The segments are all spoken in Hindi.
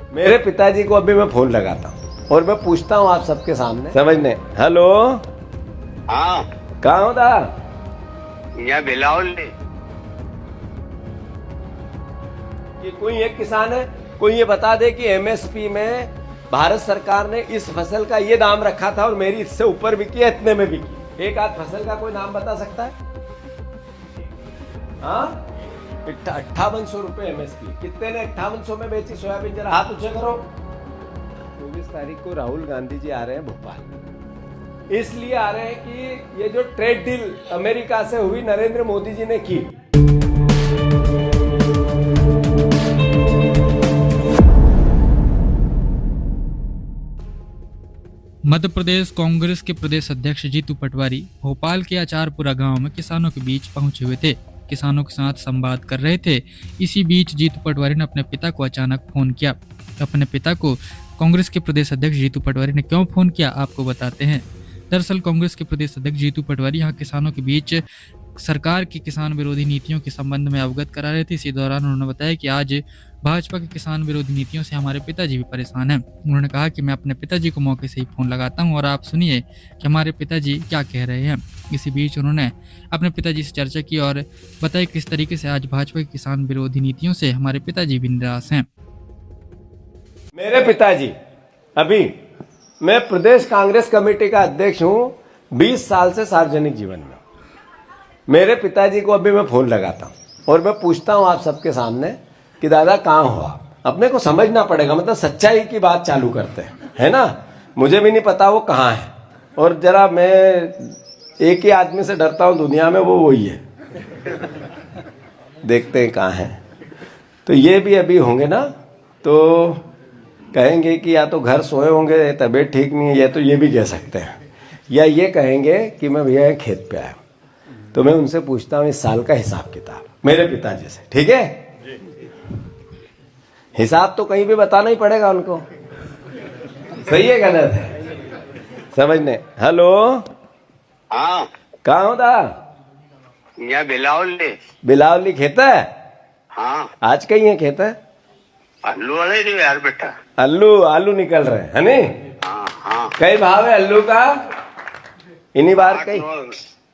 मेरे पिताजी को अभी मैं फोन लगाता हूँ और मैं पूछता हूँ आप सबके सामने, समझने। हेलो, हाँ, कहाँ हो दा? यहाँ बिलावल ने। कि कोई एक किसान है, कोई ये बता दे कि एमएसपी में भारत सरकार ने इस फसल का ये दाम रखा था और मेरी इससे ऊपर बिकी है, इतने में बिकी। एक आध फसल का कोई नाम बता सकता है? हाँ, 5800 रुपए एमएसपी। कितने ने 5800 में बेची सोयाबीन? जरा हाथ ऊंचे करो। 24 तारीख को राहुल गांधी जी आ रहे हैं भोपाल। इसलिए आ रहे हैं कि ये जो ट्रेड डील अमेरिका से हुई नरेंद्र मोदी जी ने की, मध्य प्रदेश कांग्रेस के प्रदेश अध्यक्ष जीतू पटवारी भोपाल के आचारपुरा गांव में किसानों के बीच पहुंचे हुए थे। किसानों के साथ संवाद कर रहे थे। इसी बीच जीतू पटवारी ने अपने पिता को अचानक फोन किया। अपने पिता को कांग्रेस के प्रदेश अध्यक्ष जीतू पटवारी ने क्यों फोन किया, आपको बताते हैं। दरअसल कांग्रेस के प्रदेश अध्यक्ष जीतू पटवारी यहाँ किसानों के बीच सरकार की किसान विरोधी नीतियों के संबंध में अवगत करा रहे थे। इसी दौरान उन्होंने बताया कि आज भाजपा की किसान विरोधी नीतियों से हमारे पिताजी भी परेशान हैं। उन्होंने कहा कि मैं अपने पिताजी को मौके से ही फोन लगाता हूं और आप सुनिए कि हमारे पिताजी क्या कह रहे हैं। इसी बीच उन्होंने अपने पिताजी से चर्चा की और बताया किस तरीके से आज भाजपा की किसान विरोधी नीतियों से हमारे पिताजी भी निराश हैं। मेरे पिताजी, अभी मैं प्रदेश कांग्रेस कमेटी का अध्यक्ष हूं 20 साल से सार्वजनिक जीवन में। मेरे पिताजी को अभी मैं फोन लगाता हूं और मैं पूछता हूं आप सबके सामने कि दादा कहाँ हो आप? अपने को समझना पड़ेगा, मतलब सच्चाई की बात चालू करते हैं, है ना। मुझे भी नहीं पता वो कहाँ है, और जरा मैं एक ही आदमी से डरता हूं दुनिया में, वो वही है। देखते हैं कहाँ है। तो ये भी अभी होंगे ना, तो कहेंगे कि या तो घर सोए होंगे, तबीयत ठीक नहीं है, या तो ये भी कह सकते हैं, या ये कहेंगे कि मैं भैया खेत पे आया। तो मैं उनसे पूछता हूँ इस साल का हिसाब किताब मेरे पिताजी से, ठीक है? हिसाब तो कहीं भी बताना ही पड़ेगा उनको, सही है गलत है, समझने। हेलो, हाँ, कहाँ हो दा? यहाँ बिलावल ने। बिलावली खेत है? हाँ, आज कहीं है खेत है? आलू वाले नहीं यार बेटा। आलू निकल रहे हैं, है नहीं? हाँ हाँ। कई भाव है आलू का इन्हीं बार? कई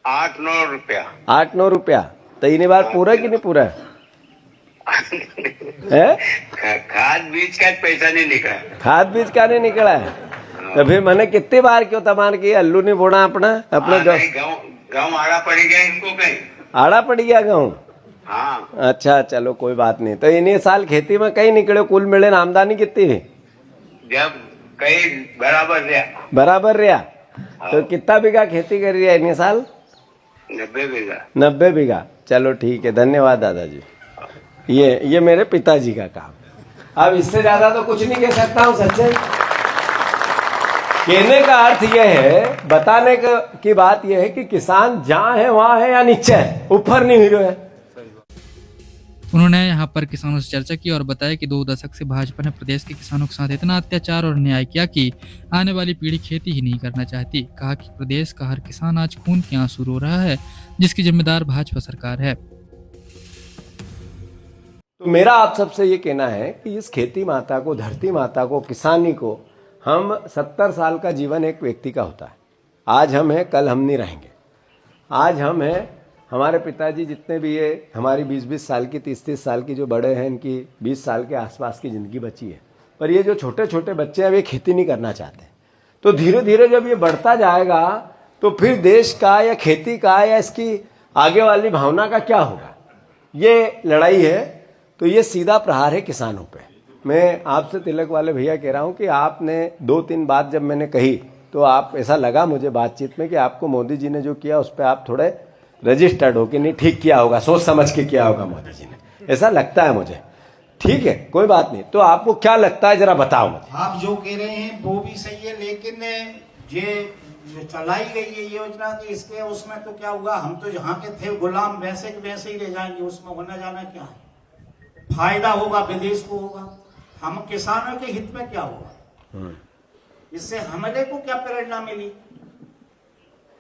8-9 रुपया। 8-9 रुपया। तो इन्हीं बार पूरा कि नहीं पूरा है? खाद बीज का पैसा नहीं निकला। खाद बीज का नहीं निकला है? तो फिर मैंने कितनी बार क्यों तमान की आलू नहीं बोना अपना गाँव आड़ा पड़ गया इनको, कहीं आड़ा पड़ गया गाँव। हाँ, अच्छा चलो कोई बात नहीं। तो इन्हीं साल खेती में कहीं निकले, कुल मिले आमदनी कितनी है? जब कहीं बराबर रहा। तो कितना बीघा खेती कर रही है इन्हीं साल? 90 बीघा। 90 बीघा। चलो ठीक है, धन्यवाद दादाजी। ये मेरे पिताजी का काम। अब इससे ज्यादा तो कुछ नहीं कह सकता हूँ सच्चाई। कहने का अर्थ यह है, बताने की बात यह है कि किसान जहां है वहां है या नीचे है, ऊपर नहीं हीरो है। उन्होंने यहाँ पर किसानों से चर्चा की और बताया कि 2 दशक से भाजपा ने प्रदेश के किसानों के साथ इतना अत्याचार और अन्याय किया कि आने वाली पीढ़ी खेती ही नहीं करना चाहती। कहा कि प्रदेश का हर किसान आज खून के आंसू रो रहा है, जिसकी जिम्मेदार भाजपा सरकार है। तो मेरा आप सबसे ये कहना है कि इस खेती माता को, धरती माता को, किसानी को, हम 70 साल का जीवन एक व्यक्ति का होता है। आज हम हैं, कल हम नहीं रहेंगे। आज हम हैं, हमारे पिताजी जितने भी ये हमारी 20-20 साल की, 30-30 साल की जो बड़े हैं, इनकी 20 साल के आसपास की ज़िंदगी बची है। पर ये जो छोटे छोटे बच्चे हैं, वे खेती नहीं करना चाहते। तो धीरे धीरे जब ये बढ़ता जाएगा तो फिर देश का या खेती का या इसकी आगे वाली भावना का क्या होगा? ये लड़ाई है। तो ये सीधा प्रहार है किसानों पे। मैं आपसे तिलक वाले भैया कह रहा हूँ कि आपने 2-3 बात जब मैंने कही तो आप, ऐसा लगा मुझे बातचीत में कि आपको मोदी जी ने जो किया उस पर आप थोड़े रजिस्टर्ड हो कि नहीं ठीक किया होगा, सोच समझ के किया होगा मोदी जी ने, ऐसा लगता है मुझे। ठीक है, कोई बात नहीं। तो आपको क्या लगता है जरा बताओ मुझे। आप जो कह रहे हैं वो भी सही है, लेकिन ये चलाई गई है योजना की, इसके उसमें तो क्या हुआ? हम तो जहाँ के थे गुलाम वैसे के वैसे ही रह जाएंगे। उसमें होना जाना क्या है? फायदा होगा विदेश को होगा, हम किसानों के हित में क्या होगा? इससे हमारे को क्या प्रेरणा मिली?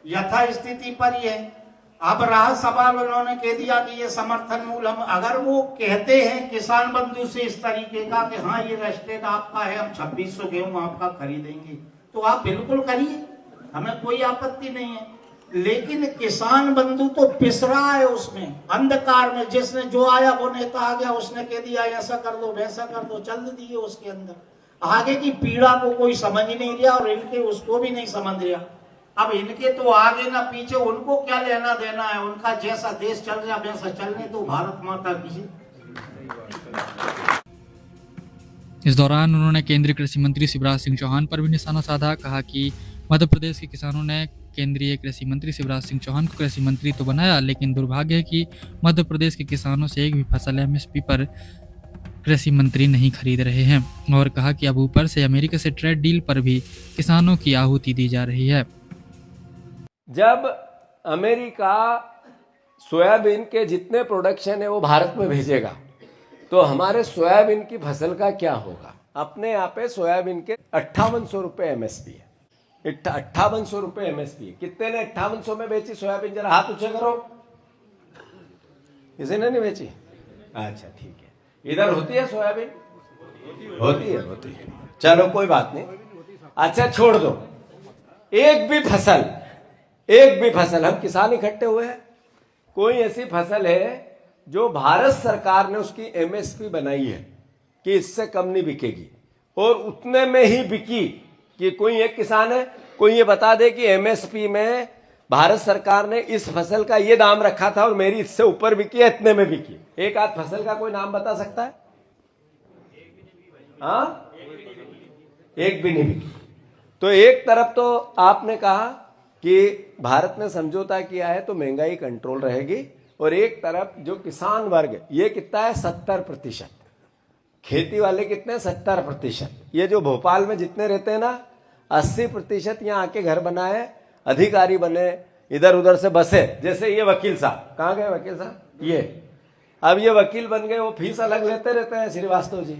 यथा स्थिति पर ही है। अब रहा सवाल, उन्होंने कह दिया कि ये समर्थन मूल्य, हम अगर वो कहते हैं किसान बंधु से इस तरीके का कि हाँ ये रजिस्टर्ड आपका है, हम 2600 गेहूं आपका खरीदेंगे, तो आप बिल्कुल करिए, हमें कोई आपत्ति नहीं है। लेकिन किसान बंधु तो पिस रहा है उसमें अंधकार में, जिसने जो आया वो नेता आ गया, उसने कह दिया ऐसा कर दो वैसा कर दो, चल दिए उसके अंदर। आगे की पीड़ा को कोई समझ नहीं रहा और इनके उसको भी नहीं समझ रहा। अब इनके तो आगे ना पीछे, उनको क्या लेना देना है, उनका जैसा देश चल रहा वैसा चलने दो, भारत माता की। इस दौरान उन्होंने केंद्रीय कृषि मंत्री शिवराज सिंह चौहान पर भी निशाना साधा। कहा कि मध्य प्रदेश के किसानों ने केंद्रीय कृषि मंत्री शिवराज सिंह चौहान को कृषि मंत्री तो बनाया, लेकिन दुर्भाग्य है कि मध्य प्रदेश के किसानों से एक भी फसल एमएसपी पर कृषि मंत्री नहीं खरीद रहे हैं। और कहा कि अब ऊपर से अमेरिका से ट्रेड डील पर भी किसानों की आहुति दी जा रही है। जब अमेरिका सोयाबीन के जितने प्रोडक्शन है वो भारत में भेजेगा, तो हमारे सोयाबीन की फसल का क्या होगा? अपने यहाँ पे सोयाबीन के 5800 रुपये एमएसपी है, 5800 रुपये एमएसपी है। कितने ने 5800 में बेची सोयाबीन? जरा हाथ ऊंचे करो। किसी ने नहीं बेची? अच्छा ठीक है। इधर होती है सोयाबीन? होती है। चलो कोई बात नहीं, अच्छा छोड़ दो। एक भी फसल हम किसान इकट्ठे हुए हैं, कोई ऐसी फसल है जो भारत सरकार ने उसकी एमएसपी बनाई है कि इससे कम नहीं बिकेगी और उतने में ही बिकी, कि कोई एक किसान है, कोई ये बता दे कि एमएसपी में भारत सरकार ने इस फसल का ये दाम रखा था और मेरी इससे ऊपर बिकी है, इतने में बिकी? एक आध फसल का कोई नाम बता सकता है? हाँ, एक भी नहीं बिकी। तो एक तरफ तो आपने कहा कि भारत ने समझौता किया है तो महंगाई कंट्रोल रहेगी, और एक तरफ जो किसान वर्ग, ये कितना है? 70%। खेती वाले कितने? 70%। ये जो भोपाल में जितने रहते हैं ना, 80% यहाँ आके घर बनाए, अधिकारी बने, इधर उधर से बसे। जैसे ये वकील साहब, कहाँ गए वकील साहब? ये अब ये वकील बन गए, वो फीस अलग लेते रहते हैं श्रीवास्तव जी,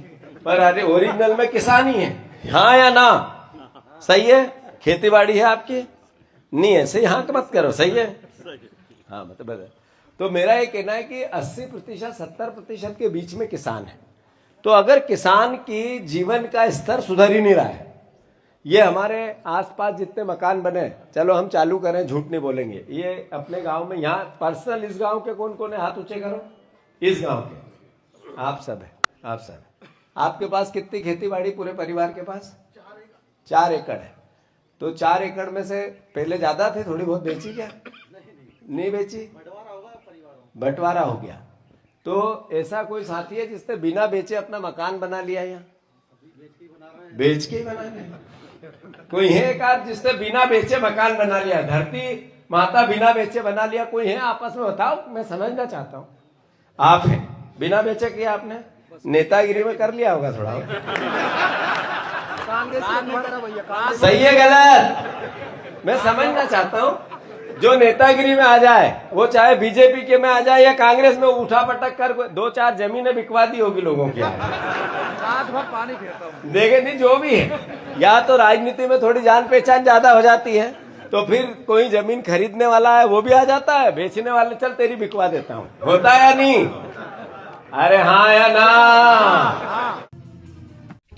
पर अरे ओरिजिनल में किसान ही है। हाँ या ना? सही है? खेती बाड़ी है आपकी? नहीं है? सही, हाँ मत करो, सही है? हाँ मतलब, तो मेरा ये कहना है कि 80% 70% के बीच में किसान है। तो अगर किसान की जीवन का स्तर सुधर ही नहीं रहा है, ये हमारे आसपास जितने मकान बने, चलो हम चालू करें, झूठ नहीं बोलेंगे, ये अपने गांव में, यहाँ पर्सनल इस गांव के कौन कौन है? हाथ ऊंचे करो। इस गांव के आप सब है, आप सब। आपके पास कितनी खेती बाड़ी पूरे परिवार के पास? 4 एकड़ है। तो 4 एकड़ में से पहले ज्यादा थे, थोड़ी बहुत बेची क्या? नहीं बेची, बंटवारा हो गया। तो ऐसा कोई साथी है जिसने बिना बेचे अपना मकान बना लिया? यहाँ बेच के ही बना लिया। कोई है एक आध जिसने बिना बेचे मकान बना लिया? धरती माता बिना बेचे बना लिया? कोई है? आपस में बताओ, मैं समझना चाहता हूँ। आप है बिना बेचे किया आपने? नेतागिरी में कर लिया होगा थोड़ा। सही है गलत? मैं समझना चाहता हूँ। जो नेतागिरी में आ जाए, वो चाहे बीजेपी के में आ जाए या कांग्रेस में, उठा पटक कर 2-4 जमीनें बिकवा दी होगी लोगों की। रात भर पानी फेरता हूं, देखे नहीं, जो भी है, या तो राजनीति में थोड़ी जान पहचान ज्यादा हो जाती है, तो फिर कोई जमीन खरीदने वाला है वो भी आ जाता है, बेचने वाले चल तेरी बिकवा देता हूँ। होता है या नहीं? अरे हाँ या ना?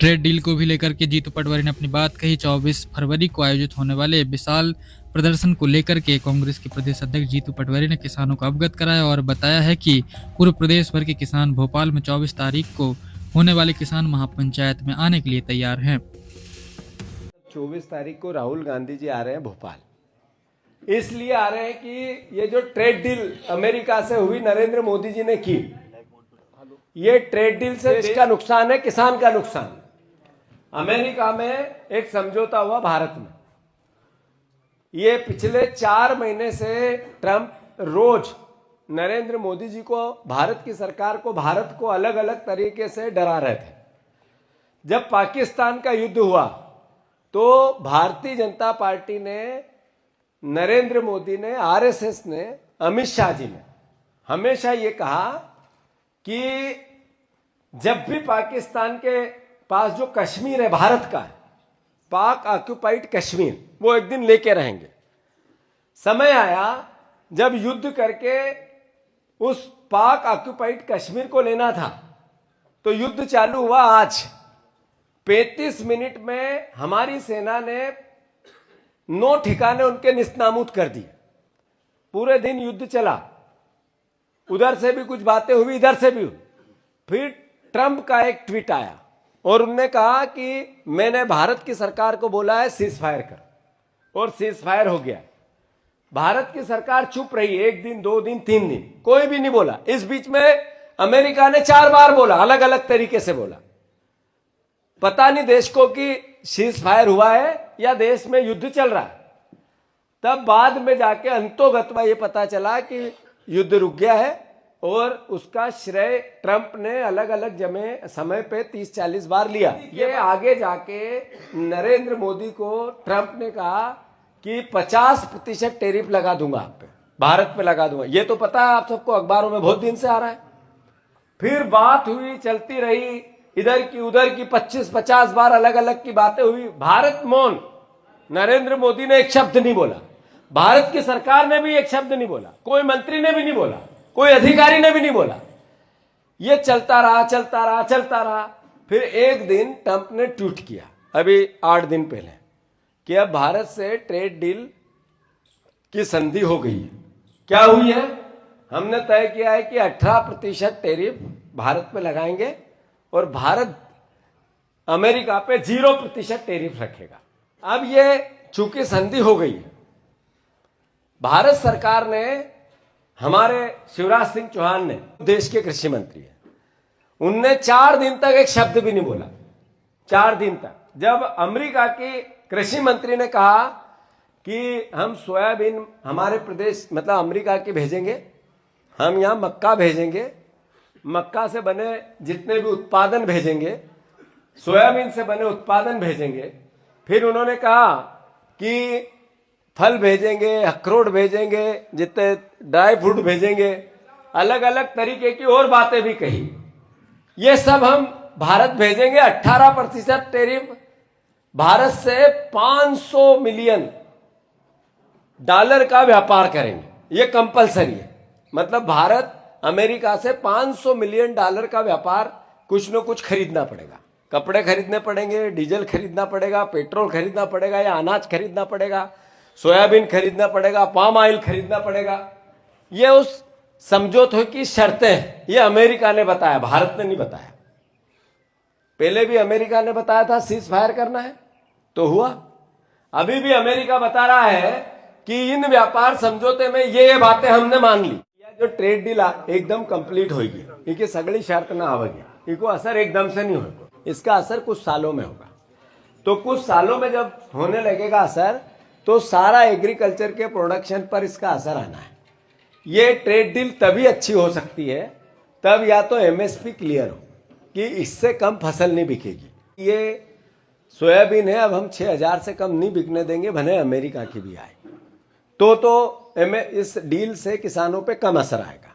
ट्रेड डील को भी लेकर के जीतू पटवारी ने अपनी बात कही। 24 फरवरी को आयोजित होने वाले विशाल प्रदर्शन को लेकर के कांग्रेस के प्रदेश अध्यक्ष जीतू पटवारी ने किसानों को अवगत कराया और बताया है कि पूरे प्रदेश भर के किसान भोपाल में 24 तारीख को होने वाले किसान महापंचायत में आने के लिए तैयार हैं। 24 तारीख को राहुल गांधी जी आ रहे हैं भोपाल। इसलिए आ रहे हैं कि ये जो ट्रेड डील अमेरिका से हुई, नरेंद्र मोदी जी ने की, ये ट्रेड डील से देश का नुकसान है, किसान का नुकसान। अमेरिका में एक समझौता हुआ भारत में। ये पिछले 4 महीने से ट्रंप रोज नरेंद्र मोदी जी को, भारत की सरकार को, भारत को अलग अलग तरीके से डरा रहे थे। जब पाकिस्तान का युद्ध हुआ तो भारतीय जनता पार्टी ने, नरेंद्र मोदी ने, आरएसएस ने, अमित शाह जी ने हमेशा ये कहा कि जब भी पाकिस्तान के पास जो कश्मीर है भारत का, पाक ऑक्युपाइड कश्मीर, वो एक दिन लेके रहेंगे। समय आया जब युद्ध करके उस पाक ऑक्युपाइड कश्मीर को लेना था, तो युद्ध चालू हुआ आज। 35 मिनट में हमारी सेना ने 9 ठिकाने उनके निस्तनाबूद कर दिए। पूरे दिन युद्ध चला, उधर से भी कुछ बातें हुई, इधर से भी हुई। फिर ट्रंप का एक ट्वीट आया और उन्होंने कहा कि मैंने भारत की सरकार को बोला है सीज फायर कर, और सीज फायर हो गया। भारत की सरकार चुप रही, 1 दिन 2 दिन 3 दिन कोई भी नहीं बोला। इस बीच में अमेरिका ने 4 बार बोला, अलग अलग तरीके से बोला। पता नहीं देश को कि सीज फायर हुआ है या देश में युद्ध चल रहा है। तब बाद में जाके अंतोगत्वा ये पता चला कि युद्ध रुक गया है, और उसका श्रेय ट्रंप ने अलग अलग समय पे 30-40 बार लिया। ये आगे जाके नरेंद्र मोदी को ट्रंप ने कहा कि 50% टैरिफ लगा दूंगा आप पे, भारत पे लगा दूंगा। ये तो पता है आप सबको, अखबारों में बहुत दिन से आ रहा है। फिर बात हुई, चलती रही, इधर की उधर की 25-50 बार अलग अलग की बातें हुई। भारत मौन, नरेंद्र मोदी ने एक शब्द नहीं बोला, भारत की सरकार ने भी एक शब्द नहीं बोला, कोई मंत्री ने भी नहीं बोला, कोई अधिकारी ने भी नहीं बोला। ये चलता रहा चलता रहा चलता रहा। फिर एक दिन ट्रंप ने ट्वीट किया, अभी 8 दिन पहले, कि अब भारत से ट्रेड डील की संधि हो गई है। क्या हुई है? हमने तय किया है कि 18% टैरिफ भारत पे लगाएंगे और भारत अमेरिका पे 0% टैरिफ रखेगा। अब ये चूंकि संधि हो गई है, भारत सरकार ने, हमारे शिवराज सिंह चौहान ने, देश के कृषि मंत्री है, उनने 4 दिन तक एक शब्द भी नहीं बोला। 4 दिन तक। जब अमेरिका की कृषि मंत्री ने कहा कि हम सोयाबीन हमारे प्रदेश मतलब अमेरिका की भेजेंगे, हम यहाँ मक्का भेजेंगे, मक्का से बने जितने भी उत्पादन भेजेंगे, सोयाबीन से बने उत्पादन भेजेंगे। फिर उन्होंने कहा कि फल भेजेंगे, अखरोट भेजेंगे, जितने ड्राई फ्रूट भेजेंगे, अलग अलग तरीके की और बातें भी कही। ये सब हम भारत भेजेंगे। 18% टैरिफ, भारत से 500 मिलियन डॉलर का व्यापार करेंगे, ये कंपलसरी है। मतलब भारत अमेरिका से 500 मिलियन डॉलर का व्यापार, कुछ न कुछ खरीदना पड़ेगा। कपड़े खरीदने पड़ेंगे, डीजल खरीदना पड़ेगा, पेट्रोल खरीदना पड़ेगा, या अनाज खरीदना पड़ेगा, सोयाबीन खरीदना पड़ेगा, पाम ऑयल खरीदना पड़ेगा। ये उस समझौते की शर्तें हैं। ये अमेरिका ने बताया, भारत ने नहीं बताया। पहले भी अमेरिका ने बताया था सीज फायर करना है, तो हुआ। अभी भी अमेरिका बता रहा है कि इन व्यापार समझौते में ये बातें हमने मान ली। जो ट्रेड डील एकदम कंप्लीट होगी, इनकी सगड़ी शर्त ना आवेगी, इनको असर एकदम से नहीं होगा, इसका असर कुछ सालों में होगा। तो कुछ सालों में जब होने लगेगा असर, तो सारा एग्रीकल्चर के प्रोडक्शन पर इसका असर आना है। ये ट्रेड डील तभी अच्छी हो सकती है तब या तो एमएसपी क्लियर हो कि इससे कम फसल नहीं बिकेगी। ये सोयाबीन है, अब हम 6000 से कम नहीं बिकने देंगे, भले अमेरिका की भी आए, तो इस डील से किसानों पे कम असर आएगा।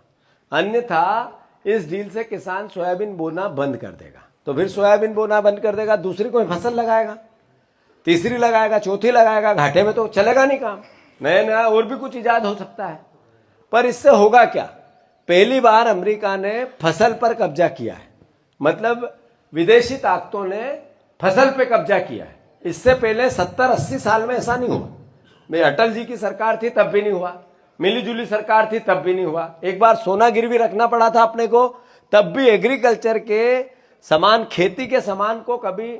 अन्यथा इस डील से किसान सोयाबीन बोना बंद कर देगा, तो फिर सोयाबीन बोना बंद कर देगा, दूसरी कोई फसल लगाएगा, तीसरी लगाएगा, चौथी लगाएगा, घाटे में तो चलेगा नहीं काम। नया नया और भी कुछ इजाद हो सकता है। पर इससे होगा क्या? पहली बार अमेरिका ने फसल पर कब्जा किया है, मतलब विदेशी ताकतों ने फसल पे कब्जा किया है। इससे पहले 70-80 साल में ऐसा नहीं हुआ। अटल जी की सरकार थी तब भी नहीं हुआ, मिलीजुली सरकार थी तब भी नहीं हुआ। एक बार सोना गिरवी रखना पड़ा था अपने को, तब भी एग्रीकल्चर के सामान, खेती के सामान को कभी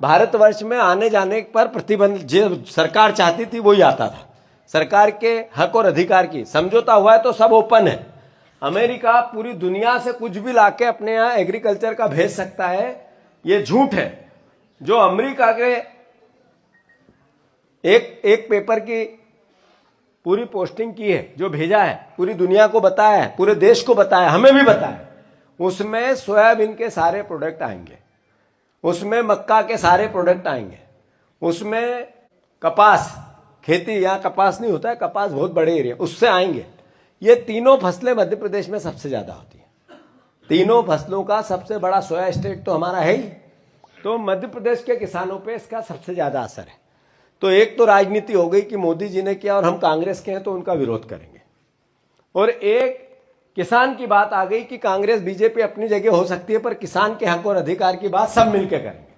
भारतवर्ष में आने जाने पर प्रतिबंध, जो सरकार चाहती थी वही आता था। सरकार के हक और अधिकार की समझौता हुआ है तो सब ओपन है। अमेरिका पूरी दुनिया से कुछ भी लाके अपने यहाँ एग्रीकल्चर का भेज सकता है, ये झूठ है। जो अमेरिका के एक पेपर की पूरी पोस्टिंग की है, जो भेजा है, पूरी दुनिया को बताया है, पूरे देश को बताया, हमें भी बताया, उसमें सोयाबीन के सारे प्रोडक्ट आएंगे, उसमें मक्का के सारे प्रोडक्ट आएंगे, उसमें कपास, खेती, यहाँ कपास नहीं होता है, कपास बहुत बड़े एरिया, उससे आएंगे। ये तीनों फसलें मध्य प्रदेश में सबसे ज्यादा होती है। तीनों फसलों का सबसे बड़ा सोया स्टेट तो हमारा है ही, तो मध्य प्रदेश के किसानों पे इसका सबसे ज्यादा असर है। तो एक तो राजनीति हो गई कि मोदी जी ने किया और हम कांग्रेस के हैं तो उनका विरोध करेंगे, और एक किसान की बात आ गई कि कांग्रेस बीजेपी अपनी जगह हो सकती है, पर किसान के हक और अधिकार की बात सब मिलकर करेंगे।